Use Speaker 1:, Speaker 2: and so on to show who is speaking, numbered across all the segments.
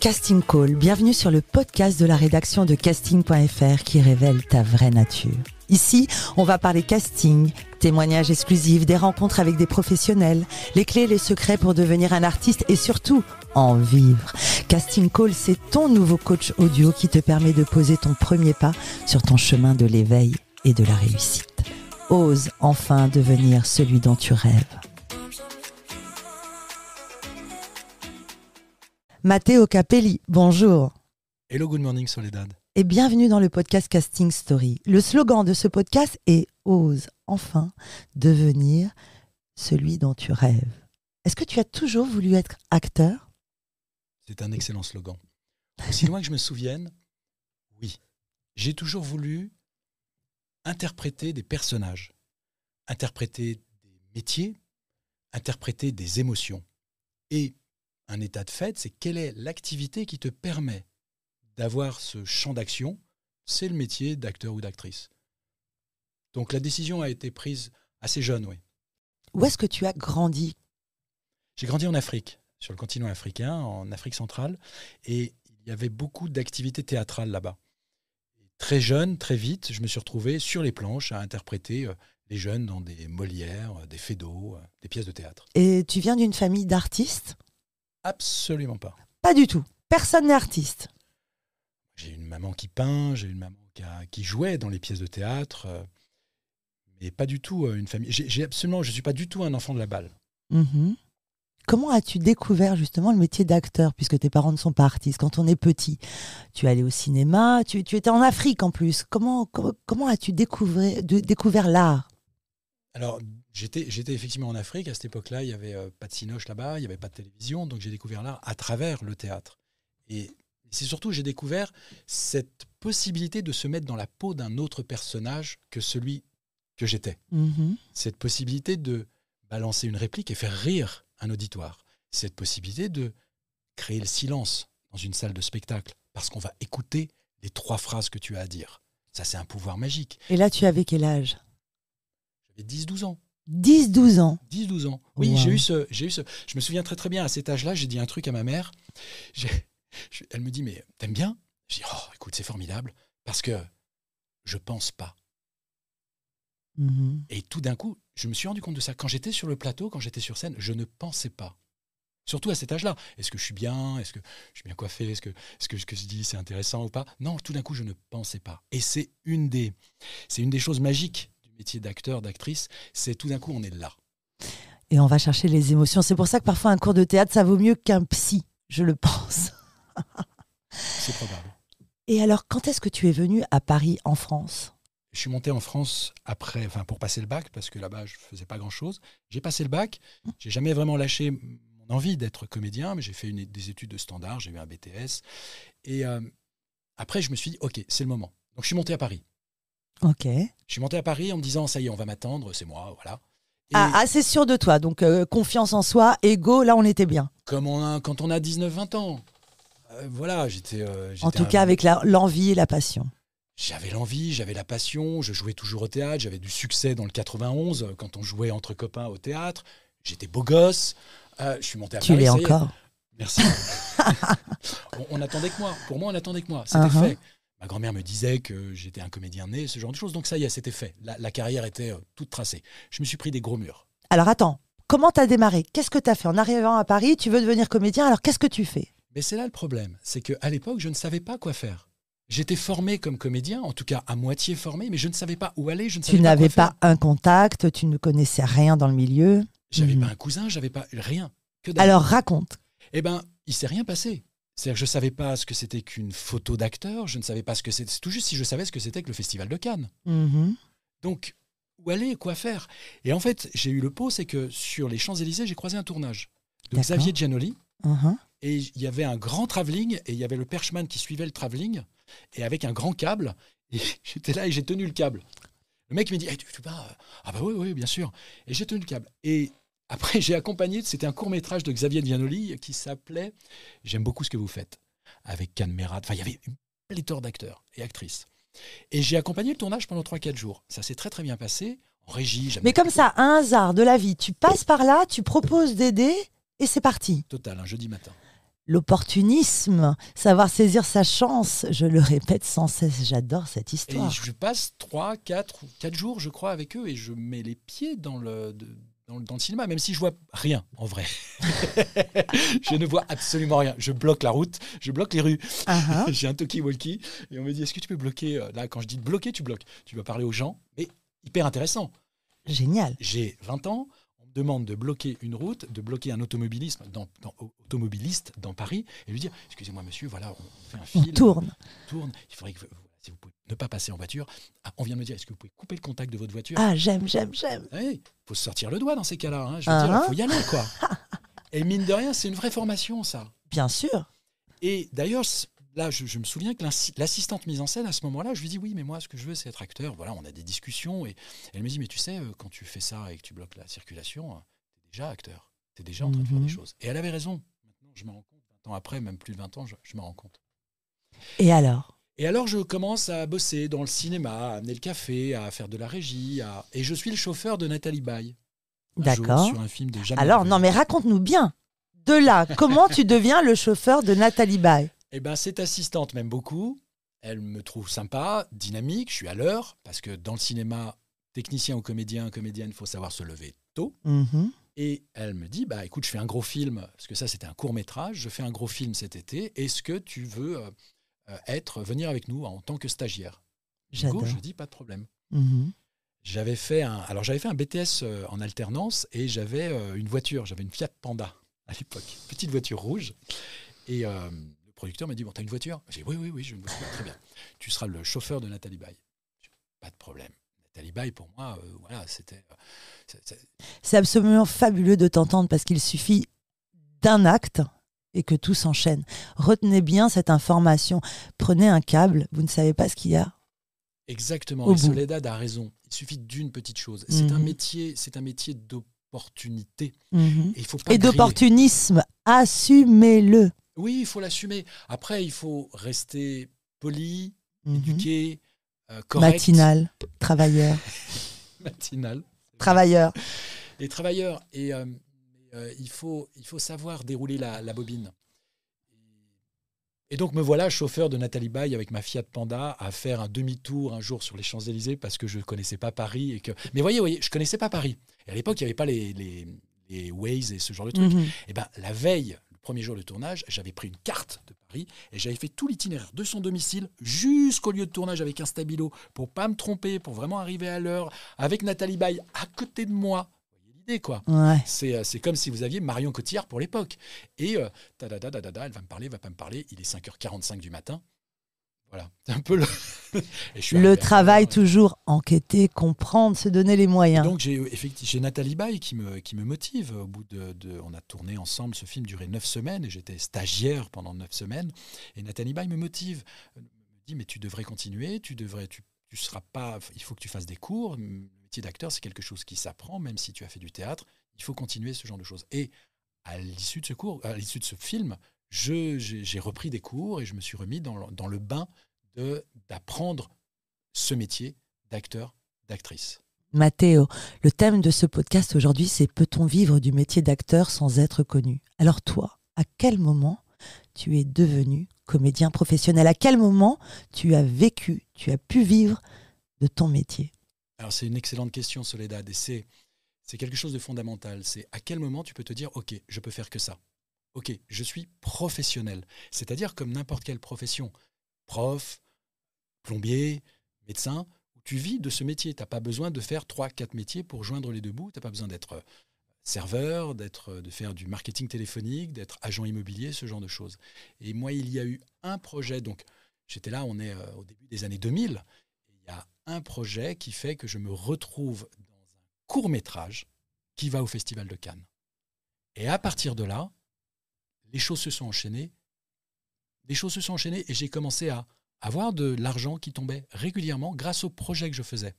Speaker 1: Casting Call, bienvenue sur le podcast de la rédaction de casting.fr qui révèle ta vraie nature. Ici, on va parler casting, témoignages exclusifs, des rencontres avec des professionnels, les clés et les secrets pour devenir un artiste et surtout, en vivre. Casting Call, c'est ton nouveau coach audio qui te permet de poser ton premier pas sur ton chemin de l'éveil et de la réussite. Ose enfin devenir celui dont tu rêves. Matteo Capelli, bonjour.
Speaker 2: Hello, good morning Soledad.
Speaker 1: Et bienvenue dans le podcast Casting Story. Le slogan de ce podcast est « Ose enfin devenir celui dont tu rêves ». Est-ce que tu as toujours voulu être acteur ?
Speaker 2: C'est un excellent slogan. Aussi loin que je me souvienne, oui. J'ai toujours voulu interpréter des personnages, interpréter des métiers, interpréter des émotions. Et un état de fait, c'est quelle est l'activité qui te permet d'avoir ce champ d'action, c'est le métier d'acteur ou d'actrice. Donc la décision a été prise assez jeune, oui.
Speaker 1: Où est-ce que tu as grandi ?
Speaker 2: J'ai grandi en Afrique, sur le continent africain, en Afrique centrale, et il y avait beaucoup d'activités théâtrales là-bas. Très jeune, très vite, je me suis retrouvé sur les planches à interpréter les jeunes dans des Molières, des Feydeau, des pièces de théâtre.
Speaker 1: Et tu viens d'une famille d'artistes ?
Speaker 2: Absolument pas.
Speaker 1: Pas du tout. Personne n'est artiste.
Speaker 2: J'ai une maman qui peint, j'ai une maman qui jouait dans les pièces de théâtre, mais pas du tout une famille. Je ne suis pas du tout un enfant de la balle.
Speaker 1: Mm-hmm. Comment as-tu découvert justement le métier d'acteur, puisque tes parents ne sont pas artistes ? Quand on est petit, tu es allé au cinéma, tu étais en Afrique en plus. Comment as-tu découvert l'art ?
Speaker 2: Alors, j'étais effectivement en Afrique. À cette époque-là, il n'y avait pas de cinoche là-bas, il n'y avait pas de télévision, donc j'ai découvert l'art à travers le théâtre. Et c'est surtout j'ai découvert cette possibilité de se mettre dans la peau d'un autre personnage que celui que j'étais.
Speaker 1: Mm-hmm.
Speaker 2: Cette possibilité de balancer une réplique et faire rire un auditoire. Cette possibilité de créer le silence dans une salle de spectacle parce qu'on va écouter les 3 phrases que tu as à dire. Ça, c'est un pouvoir magique.
Speaker 1: Et là, tu avais quel âge ?
Speaker 2: J'avais 10-12 ans.
Speaker 1: 10-12 ans.
Speaker 2: 10-12 ans. Oui,
Speaker 1: Wow.
Speaker 2: j'ai eu ce. Je me souviens très très bien, à cet âge-là, j'ai dit un truc à ma mère. Elle me dit, mais t'aimes bien ? J'ai dit, oh, écoute, c'est formidable, parce que je pense pas.
Speaker 1: Mm-hmm.
Speaker 2: Et tout d'un coup, je me suis rendu compte de ça. Quand j'étais sur le plateau, quand j'étais sur scène, je ne pensais pas. Surtout à cet âge-là. Est-ce que je suis bien ? Est-ce que je suis bien coiffé ? Est-ce que ce que je dis, c'est intéressant ou pas ? Non, tout d'un coup, je ne pensais pas. Et c'est une des choses magiques du métier d'acteur, d'actrice. C'est tout d'un coup, on est là.
Speaker 1: Et on va chercher les émotions. C'est pour ça que parfois un cours de théâtre, ça vaut mieux qu'un psy, je le pense.
Speaker 2: C'est probable.
Speaker 1: Et alors, quand est-ce que tu es venu à Paris, en France ?
Speaker 2: Je suis monté en France pour passer le bac, parce que là-bas, je ne faisais pas grand-chose. J'ai passé le bac. Je n'ai jamais vraiment lâché mon envie d'être comédien, mais j'ai fait des études de standard, j'ai eu un BTS. Et après, je me suis dit, OK, c'est le moment. Donc, je suis monté à Paris.
Speaker 1: Ok.
Speaker 2: Je suis monté à Paris en me disant, ça y est, on va m'attendre, c'est moi, voilà. Et
Speaker 1: C'est sûr de toi. Donc, confiance en soi, ego, là, on était bien.
Speaker 2: quand on a 19-20 ans, voilà, j'étais
Speaker 1: En tout cas, avec l'envie et la passion.
Speaker 2: J'avais l'envie, j'avais la passion, je jouais toujours au théâtre, j'avais du succès dans le 91 quand on jouait entre copains au théâtre. J'étais beau gosse, je suis monté à Paris.
Speaker 1: Tu l'es encore.
Speaker 2: Merci. on attendait que moi. Pour moi, on attendait que moi. C'était fait. Ma grand-mère me disait que j'étais un comédien né, ce genre de choses. Donc ça y est, c'était fait. La carrière était toute tracée. Je me suis pris des gros murs.
Speaker 1: Alors attends, comment t'as démarré ? Qu'est-ce que t'as fait ? En arrivant à Paris, tu veux devenir comédien, alors qu'est-ce que tu fais ?
Speaker 2: Mais c'est là le problème. C'est qu'à l'époque, je ne savais pas quoi faire. J'étais formé comme comédien, en tout cas à moitié formé, mais je ne savais pas où aller, je ne savais
Speaker 1: Tu
Speaker 2: pas
Speaker 1: n'avais
Speaker 2: quoi faire.
Speaker 1: pas un contact, tu ne connaissais rien dans le milieu.
Speaker 2: J'avais pas un cousin, j'avais pas rien. Que dalle.
Speaker 1: Alors raconte.
Speaker 2: Eh bien, il s'est rien passé. C'est-à-dire que je ne savais pas ce que c'était qu'une photo d'acteur, je ne savais pas ce que c'était. C'est tout juste si je savais ce que c'était que le Festival de Cannes.
Speaker 1: Mm-hmm.
Speaker 2: Donc, où aller, quoi faire ? Et en fait, j'ai eu le pot, c'est que sur les Champs-Élysées, j'ai croisé un tournage de
Speaker 1: D'accord.
Speaker 2: Xavier Giannoli.
Speaker 1: Uh-huh.
Speaker 2: Et il y avait un grand travelling, et il y avait le perchman qui suivait le travelling, et avec un grand câble. Et j'étais là et j'ai tenu le câble. Le mec me dit, hey, tu vas... Ah bah oui, bien sûr. Et j'ai tenu le câble. Et après, j'ai accompagné, c'était un court-métrage de Xavier Giannoli qui s'appelait « J'aime beaucoup ce que vous faites », avec Can Merad. Enfin, il y avait une pléthore d'acteurs et actrices. Et j'ai accompagné le tournage pendant 3-4 jours. Ça s'est très très bien passé. en régie. Jamais
Speaker 1: Mais comme ça, un hasard de la vie, tu passes par là, tu proposes d'aider et c'est parti.
Speaker 2: Total, un jeudi matin.
Speaker 1: L'opportunisme, savoir saisir sa chance, je le répète sans cesse, j'adore cette
Speaker 2: Et
Speaker 1: histoire.
Speaker 2: je passe 4 jours, je crois, avec eux et je mets les pieds dans le cinéma, même si je vois rien en vrai. Je ne vois absolument rien. Je bloque la route, je bloque les rues.
Speaker 1: Uh-huh.
Speaker 2: J'ai un talkie-walkie et on me dit est-ce que tu peux bloquer là, quand je dis bloquer, tu bloques. Tu vas parler aux gens. Mais hyper intéressant.
Speaker 1: Génial.
Speaker 2: J'ai 20 ans. On me demande de bloquer une route, de bloquer un automobiliste dans Paris et lui dire excusez-moi monsieur, voilà, on fait un film.
Speaker 1: On tourne.
Speaker 2: Il faudrait que si vous pouvez ne pas passer en voiture. Ah, on vient de me dire est-ce que vous pouvez couper le contact de votre voiture?
Speaker 1: Ah, j'aime.
Speaker 2: Il faut se sortir le doigt dans ces cas-là. Hein. Je veux dire, il faut y aller, quoi. Et mine de rien, c'est une vraie formation, ça.
Speaker 1: Bien sûr.
Speaker 2: Et d'ailleurs, là, je me souviens que l'assistante mise en scène, à ce moment-là, je lui dis oui, mais moi, ce que je veux, c'est être acteur. Voilà, on a des discussions. Et elle me dit, mais tu sais, quand tu fais ça et que tu bloques la circulation, tu es déjà acteur. Tu es déjà en train de faire des choses. Et elle avait raison. Maintenant, je me rends compte, 20 ans après, même plus de 20 ans, je me rends compte.
Speaker 1: Et alors,
Speaker 2: je commence à bosser dans le cinéma, à amener le café, à faire de la régie. Et je suis le chauffeur de Nathalie Baye.
Speaker 1: D'accord.
Speaker 2: Sur un film de Jeanne
Speaker 1: Alors,
Speaker 2: Marguerite.
Speaker 1: non, mais raconte-nous bien. De là, comment tu deviens le chauffeur de Nathalie Baye?
Speaker 2: Eh ben, cette assistante m'aime beaucoup. Elle me trouve sympa, dynamique. Je suis à l'heure parce que dans le cinéma, technicien ou comédienne, il faut savoir se lever tôt.
Speaker 1: Mhm.
Speaker 2: Et elle me dit, bah écoute, je fais un gros film parce que ça c'était un court métrage. Je fais un gros film cet été. Est-ce que tu veux venir avec nous en tant que stagiaire?
Speaker 1: J'adore.
Speaker 2: Je dis pas de problème.
Speaker 1: Mhm.
Speaker 2: J'avais fait un BTS en alternance et j'avais une voiture. J'avais une Fiat Panda à l'époque, petite voiture rouge. Et le producteur m'a dit, bon, t'as une voiture? J'ai dit, oui, j'ai une voiture, très bien. Tu seras le chauffeur de Nathalie Baye. Pas de problème. Nathalie Baye, pour moi, voilà, c'était...
Speaker 1: C'est absolument fabuleux de t'entendre parce qu'il suffit d'un acte et que tout s'enchaîne. Retenez bien cette information. Prenez un câble, vous ne savez pas ce qu'il y a.
Speaker 2: Exactement,
Speaker 1: Au
Speaker 2: et
Speaker 1: bout.
Speaker 2: Soledad a raison. Il suffit d'une petite chose. C'est un métier d'opportunité. Et il faut pas
Speaker 1: Et
Speaker 2: griller.
Speaker 1: d'opportunisme, assumez-le.
Speaker 2: Oui, il faut l'assumer. Après, il faut rester poli,
Speaker 1: Mhm.
Speaker 2: éduqué, correct.
Speaker 1: Matinal, travailleur.
Speaker 2: Matinal.
Speaker 1: Travailleur.
Speaker 2: Les travailleurs. Et il faut savoir dérouler la bobine. Et donc me voilà chauffeur de Nathalie Baye avec ma Fiat Panda à faire un demi-tour un jour sur les Champs-Élysées parce que je ne connaissais pas Paris. Mais voyez, je ne connaissais pas Paris. Et à l'époque, il n'y avait pas les Waze et ce genre de trucs.
Speaker 1: Mhm.
Speaker 2: Et ben, la veille, le premier jour de tournage, j'avais pris une carte de Paris et j'avais fait tout l'itinéraire de son domicile jusqu'au lieu de tournage avec un stabilo pour pas me tromper, pour vraiment arriver à l'heure, avec Nathalie Baye à côté de moi. Vous voyez l'idée, quoi.
Speaker 1: Ouais.
Speaker 2: C'est comme si vous aviez Marion Cotillard pour l'époque. Et elle va me parler, va pas me parler. Il est 5h45 du matin. Voilà, c'est un peu et je suis
Speaker 1: Le
Speaker 2: arrivé à
Speaker 1: travail
Speaker 2: l'heure.
Speaker 1: toujours, enquêter, comprendre, se donner les moyens.
Speaker 2: Donc j'ai Nathalie Baye qui me motive. Au bout on a tourné ensemble, ce film durait 9 semaines et j'étais stagiaire pendant 9 semaines. Et Nathalie Baye me motive, me dit mais tu devrais continuer, tu seras pas, il faut que tu fasses des cours. Le métier d'acteur c'est quelque chose qui s'apprend, même si tu as fait du théâtre, il faut continuer ce genre de choses. Et à l'issue de ce film, j'ai repris des cours et je me suis remis dans le bain d'apprendre ce métier d'acteur, d'actrice.
Speaker 1: Mathéo, le thème de ce podcast aujourd'hui, c'est peut-on vivre du métier d'acteur sans être connu? Alors toi, à quel moment tu es devenu comédien professionnel? À quel moment tu as pu vivre de ton métier?
Speaker 2: Alors c'est une excellente question, Soledad, et c'est quelque chose de fondamental. C'est à quel moment tu peux te dire, ok, je peux faire que ça. Ok, je suis professionnel. C'est-à-dire comme n'importe quelle profession. Prof, plombier, médecin, tu vis de ce métier. Tu n'as pas besoin de faire 3-4 métiers pour joindre les deux bouts. Tu n'as pas besoin d'être serveur, de faire du marketing téléphonique, d'être agent immobilier, ce genre de choses. Et moi, il y a eu un projet, donc j'étais là, on est au début des années 2000, et il y a un projet qui fait que je me retrouve dans un court-métrage qui va au Festival de Cannes. Et à partir de là, les choses se sont enchaînées. Et j'ai commencé à avoir de l'argent qui tombait régulièrement grâce au projet que je faisais.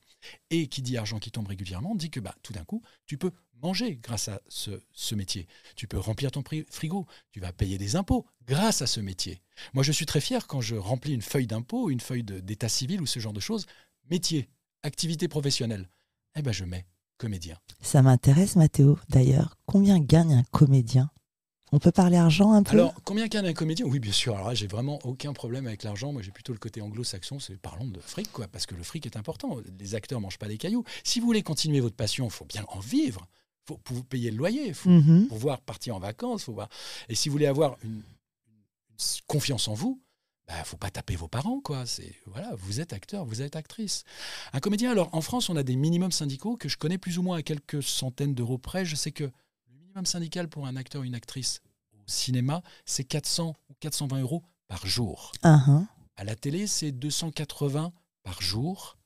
Speaker 2: Et qui dit argent qui tombe régulièrement, dit que tout d'un coup, tu peux manger grâce à ce métier. Tu peux remplir ton frigo, tu vas payer des impôts grâce à ce métier. Moi, je suis très fier quand je remplis une feuille d'impôt, une feuille d'état civil ou ce genre de choses. Métier, activité professionnelle. eh ben, je mets comédien.
Speaker 1: Ça m'intéresse, Mathéo. D'ailleurs, combien gagne un comédien? On peut parler argent un peu?
Speaker 2: Alors, combien gagne un comédien? Oui, bien sûr. Alors là, j'ai vraiment aucun problème avec l'argent. Moi, j'ai plutôt le côté anglo-saxon. Parlons de fric, quoi, parce que le fric est important. Les acteurs mangent pas des cailloux. Si vous voulez continuer votre passion, il faut bien en vivre. Il faut pour vous payer le loyer. Il faut pouvoir partir en vacances. Faut voir. Et si vous voulez avoir une confiance en vous, bah, faut pas taper vos parents, quoi. Voilà, vous êtes acteur, vous êtes actrice. Un comédien, alors en France, on a des minimums syndicaux que je connais plus ou moins à quelques centaines d'euros près. Je sais que le minimum syndical pour un acteur ou une actrice au cinéma, c'est 400 ou 420 euros par jour. À la télé, c'est 280 par jour.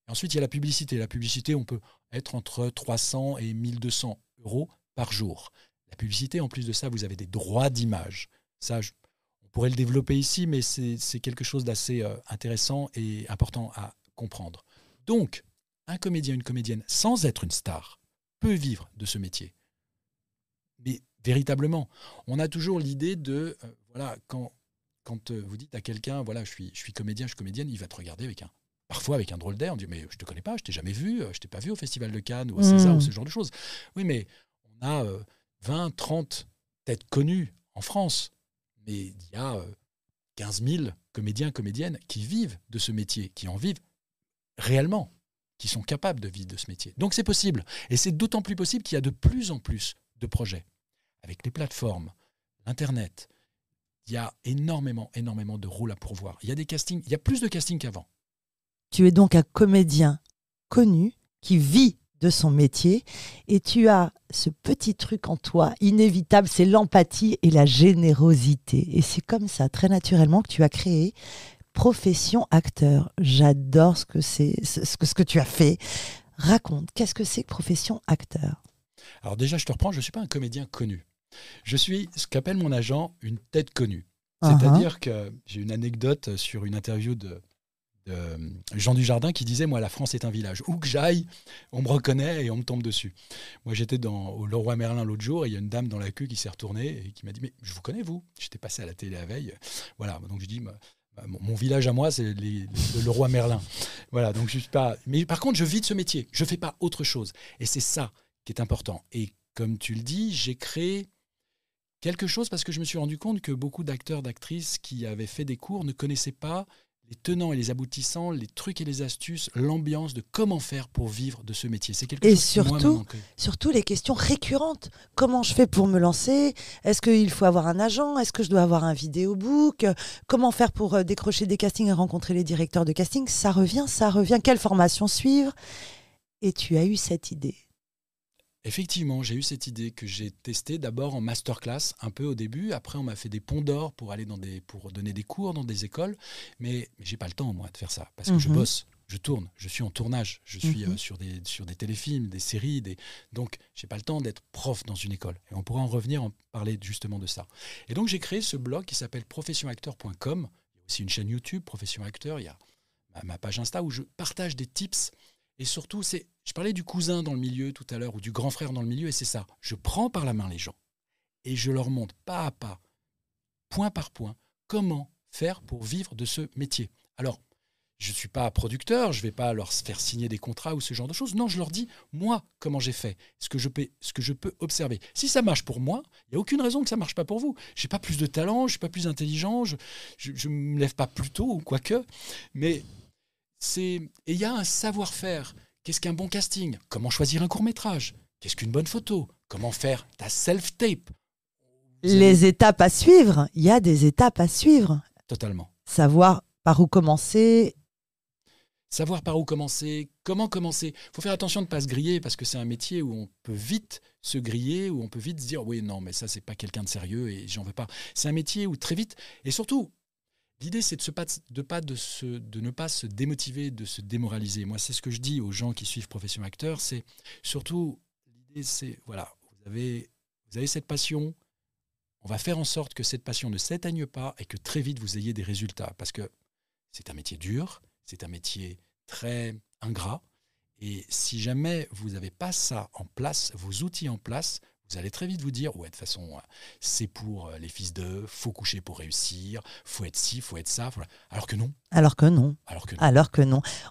Speaker 2: Et ensuite, il y a la publicité. La publicité, on peut être entre 300 et 1200 euros par jour. La publicité, en plus de ça, vous avez des droits d'image. Ça, on pourrait le développer ici, mais c'est quelque chose d'assez intéressant et important à comprendre. Donc, un comédien, une comédienne, sans être une star, peut vivre de ce métier. Mais véritablement, on a toujours l'idée de, voilà, quand vous dites à quelqu'un, voilà, je suis comédien, je suis comédienne, il va te regarder parfois avec un drôle d'air, on dit, mais je ne te connais pas, je t'ai jamais vu, je t'ai pas vu au Festival de Cannes ou au César ou ce genre de choses. Oui, mais on a 20, 30 têtes connues en France. Mais il y a 15 000 comédiens, comédiennes qui vivent de ce métier, qui en vivent réellement, qui sont capables de vivre de ce métier. Donc c'est possible. Et c'est d'autant plus possible qu'il y a de plus en plus de projets. Avec les plateformes, l'Internet, il y a énormément de rôles à pourvoir. Il y a des castings, il y a plus de castings qu'avant.
Speaker 1: Tu es donc un comédien connu qui vit de son métier et tu as ce petit truc en toi inévitable, c'est l'empathie et la générosité. Et c'est comme ça, très naturellement, que tu as créé Profession Acteur. J'adore ce que tu as fait. Raconte, qu'est-ce que c'est que Profession Acteur?
Speaker 2: Alors déjà, je te reprends, je ne suis pas un comédien connu. Je suis ce qu'appelle mon agent une tête connue. C'est-à-dire que j'ai une anecdote sur une interview de Jean Dujardin qui disait, moi, la France est un village. Où que j'aille, on me reconnaît et on me tombe dessus. Moi, j'étais au Leroy Merlin l'autre jour et il y a une dame dans la queue qui s'est retournée et qui m'a dit, mais je vous connais, vous? J'étais passé à la télé la veille. Voilà, donc je dis, mon village à moi, c'est le Leroy Merlin. Voilà, donc je suis pas... Mais par contre, je vis de ce métier. Je ne fais pas autre chose. Et c'est ça qui est important. Et comme tu le dis, j'ai créé quelque chose parce que je me suis rendu compte que beaucoup d'acteurs, d'actrices qui avaient fait des cours ne connaissaient pas les tenants et les aboutissants, les trucs et les astuces, l'ambiance de comment faire pour vivre de ce métier. C'est quelque chose qui, moi, me manquait.
Speaker 1: Surtout les questions récurrentes. Comment je fais pour me lancer? Est-ce qu'il faut avoir un agent? Est-ce que je dois avoir un vidéobook? Comment faire pour décrocher des castings et rencontrer les directeurs de casting? Ça revient. Quelle formation suivre? Et tu as eu cette idée.
Speaker 2: Effectivement, j'ai eu cette idée que j'ai testée d'abord en masterclass un peu au début. Après, on m'a fait des ponts d'or pour aller pour donner des cours dans des écoles. Mais j'ai pas le temps, moi, de faire ça parce que je bosse, je tourne, je suis en tournage, je suis sur des téléfilms, des séries. Donc, j'ai pas le temps d'être prof dans une école. Et on pourra en revenir, en parler justement de ça. Et donc, j'ai créé ce blog qui s'appelle professionacteur.com. Il y a aussi une chaîne YouTube, Profession Acteur. Il y a ma page Insta où je partage des tips. Et surtout, je parlais du cousin dans le milieu tout à l'heure, ou du grand frère dans le milieu, et c'est ça. Je prends par la main les gens, et je leur montre pas à pas, point par point, comment faire pour vivre de ce métier. Alors, je ne suis pas producteur, je ne vais pas leur faire signer des contrats ou ce genre de choses. Non, je leur dis, moi, comment j'ai fait, ce que je peux observer. Si ça marche pour moi, il n'y a aucune raison que ça ne marche pas pour vous. Je n'ai pas plus de talent, je ne suis pas plus intelligent, je ne me lève pas plus tôt, ou quoique, mais... Et il y a un savoir-faire. Qu'est-ce qu'un bon casting? Comment choisir un court-métrage? Qu'est-ce qu'une bonne photo? Comment faire ta self-tape?
Speaker 1: Les étapes à suivre. Il y a des étapes à suivre.
Speaker 2: Totalement.
Speaker 1: Savoir par où commencer.
Speaker 2: Savoir par où commencer, comment commencer. Il faut faire attention de ne pas se griller parce que c'est un métier où on peut vite se griller, où on peut vite se dire « oui, non, mais ça, c'est pas quelqu'un de sérieux et j'en veux pas ». C'est un métier où très vite, et surtout... L'idée, c'est de ne pas se démotiver, de se démoraliser. Moi, c'est ce que je dis aux gens qui suivent Profession Acteur. C'est surtout, l'idée, c'est, voilà, vous avez cette passion. On va faire en sorte que cette passion ne s'éteigne pas et que très vite, vous ayez des résultats. Parce que c'est un métier dur, c'est un métier très ingrat. Et si jamais vous n'avez pas ça en place, vos outils en place, vous allez très vite vous dire, ouais, de toute façon, c'est pour les fils de, faut coucher pour réussir, faut être ci, faut être ça. Voilà. Alors que non.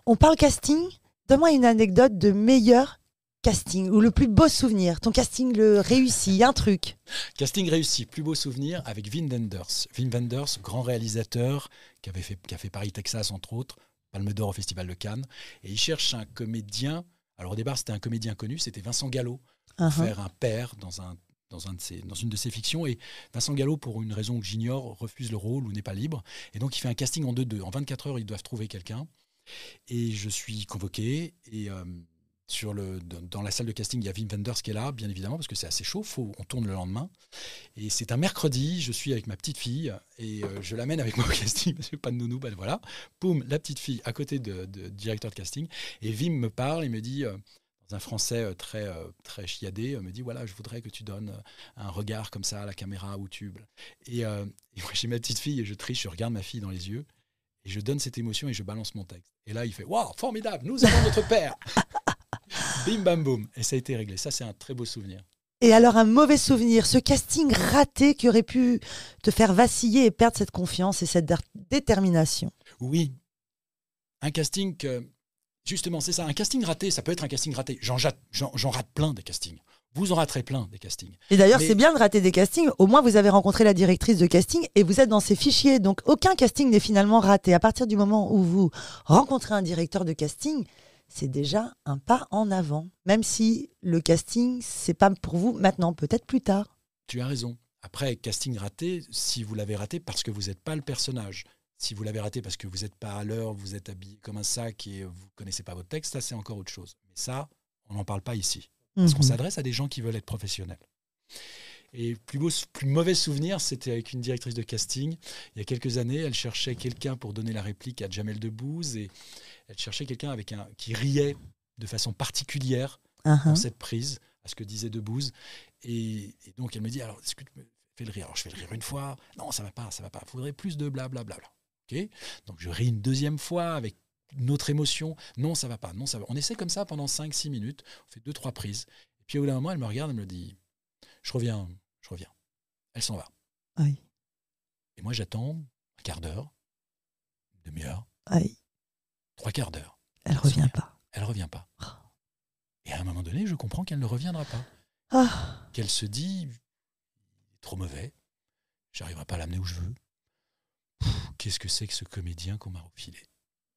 Speaker 1: On parle casting. Donne-moi une anecdote de meilleur casting ou le plus beau souvenir. Ton casting le réussi, un truc.
Speaker 2: Casting réussi, plus beau souvenir avec Wim Wenders. Wim Wenders, grand réalisateur qui a fait Paris, Texas, entre autres, Palme d'Or au Festival de Cannes. Et il cherche un comédien. Alors au départ, c'était un comédien connu, c'était Vincent Gallo, pour faire un père dans une de ses fictions. Et Vincent Gallo, pour une raison que j'ignore, refuse le rôle ou n'est pas libre. Et donc il fait un casting en 2-2. En 24 heures, ils doivent trouver quelqu'un. Et je suis convoqué. Et dans la salle de casting, il y a Wim Wenders qui est là, bien évidemment, parce que c'est assez chaud. On tourne le lendemain. Et c'est un mercredi. Je suis avec ma petite fille. Et je l'amène avec moi au casting. Parce que pas de nounou. Ben voilà. Poum, la petite fille à côté de directeur de casting. Et Wim me parle et me dit... dans un français très chiadé, me dit voilà, je voudrais que tu donnes un regard comme ça à la caméra où tu... Et moi, j'ai ma petite fille et je triche, je regarde ma fille dans les yeux et je donne cette émotion et je balance mon texte. Et là, il fait waouh, formidable, nous avons notre père. Bim bam boum. Et ça a été réglé. Ça, c'est un très beau souvenir.
Speaker 1: Et alors, un mauvais souvenir, ce casting raté qui aurait pu te faire vaciller et perdre cette confiance et cette détermination.
Speaker 2: Oui, un casting que... Justement, c'est ça. Un casting raté, ça peut être un casting raté. J'en rate plein des castings. Vous en raterez plein des castings.
Speaker 1: Et d'ailleurs, c'est bien de rater des castings. Au moins, vous avez rencontré la directrice de casting et vous êtes dans ses fichiers. Donc, aucun casting n'est finalement raté. À partir du moment où vous rencontrez un directeur de casting, c'est déjà un pas en avant. Même si le casting, c'est pas pour vous maintenant, peut-être plus tard.
Speaker 2: Tu as raison. Après, casting raté, si vous l'avez raté parce que vous n'êtes pas le personnage. Si vous l'avez raté parce que vous n'êtes pas à l'heure, vous êtes habillé comme un sac et vous ne connaissez pas votre texte, ça c'est encore autre chose. Mais ça, on n'en parle pas ici. Parce qu'on s'adresse à des gens qui veulent être professionnels. Et plus mauvais souvenir, c'était avec une directrice de casting. Il y a quelques années, elle cherchait quelqu'un pour donner la réplique à Jamel Debbouze. Et elle cherchait quelqu'un qui riait de façon particulière dans cette prise à ce que disait Debbouze. Et donc elle me dit, alors est-ce que tu me fais le rire? Alors je fais le rire une fois. Non, ça ne va pas. Il faudrait plus de blablabla. Okay. Donc je ris une deuxième fois avec une autre émotion. Non, ça va pas. Non, ça va. On essaie comme ça pendant 5-6 minutes. On fait 2-3 prises. Et puis au bout d'un moment, elle me regarde et me dit je reviens. Elle s'en va.
Speaker 1: Oui.
Speaker 2: Et moi, j'attends un quart d'heure, une demi-heure, 3 quarts d'heure.
Speaker 1: Elle revient pas.
Speaker 2: Elle revient pas. Et à un moment donné, je comprends qu'elle ne reviendra pas. Qu'elle se dit trop mauvais. J'arriverai pas à l'amener où je veux. Qu'est-ce que c'est que ce comédien qu'on m'a refilé?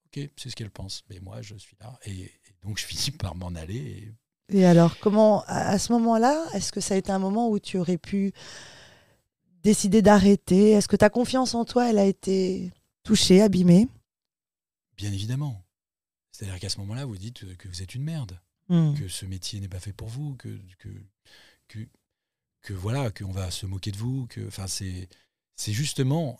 Speaker 2: Ok, c'est ce qu'elle pense. Mais moi, je suis là. Et donc, je finis par m'en aller.
Speaker 1: Et alors, comment, à ce moment-là, est-ce que ça a été un moment où tu aurais pu décider d'arrêter? Est-ce que ta confiance en toi, elle a été touchée, abîmée?
Speaker 2: Bien évidemment. C'est-à-dire qu'à ce moment-là, vous dites que vous êtes une merde. Que ce métier n'est pas fait pour vous. Que voilà, qu'on va se moquer de vous. Enfin, c'est justement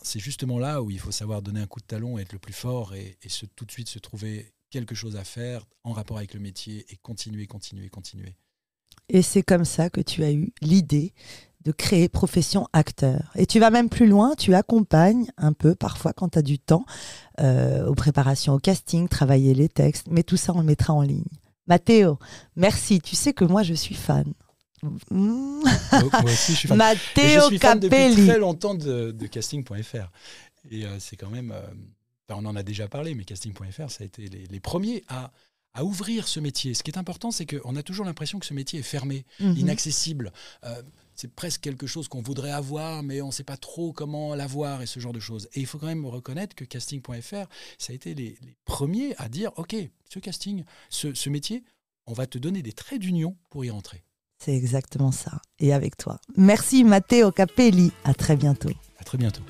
Speaker 2: là où il faut savoir donner un coup de talon et être le plus fort et tout de suite se trouver quelque chose à faire en rapport avec le métier et continuer.
Speaker 1: Et c'est comme ça que tu as eu l'idée de créer Profession Acteur. Et tu vas même plus loin, tu accompagnes un peu parfois quand tu as du temps aux préparations au casting, travailler les textes, mais tout ça on le mettra en ligne. Matteo, merci, tu sais que moi je suis fan.
Speaker 2: Moi aussi, je suis fan.
Speaker 1: Matteo
Speaker 2: je suis fan
Speaker 1: Capelli.
Speaker 2: depuis très longtemps de casting.fr. Et c'est quand même... on en a déjà parlé, mais casting.fr, ça a été les premiers à ouvrir ce métier. Ce qui est important, c'est qu'on a toujours l'impression que ce métier est fermé, inaccessible. C'est presque quelque chose qu'on voudrait avoir, mais on ne sait pas trop comment l'avoir et ce genre de choses. Et il faut quand même reconnaître que casting.fr, ça a été les premiers à dire « Ok, ce casting, ce métier, on va te donner des traits d'union pour y rentrer. »
Speaker 1: C'est exactement ça. Et avec toi. Merci Matteo Capelli. À très bientôt.
Speaker 2: À très bientôt.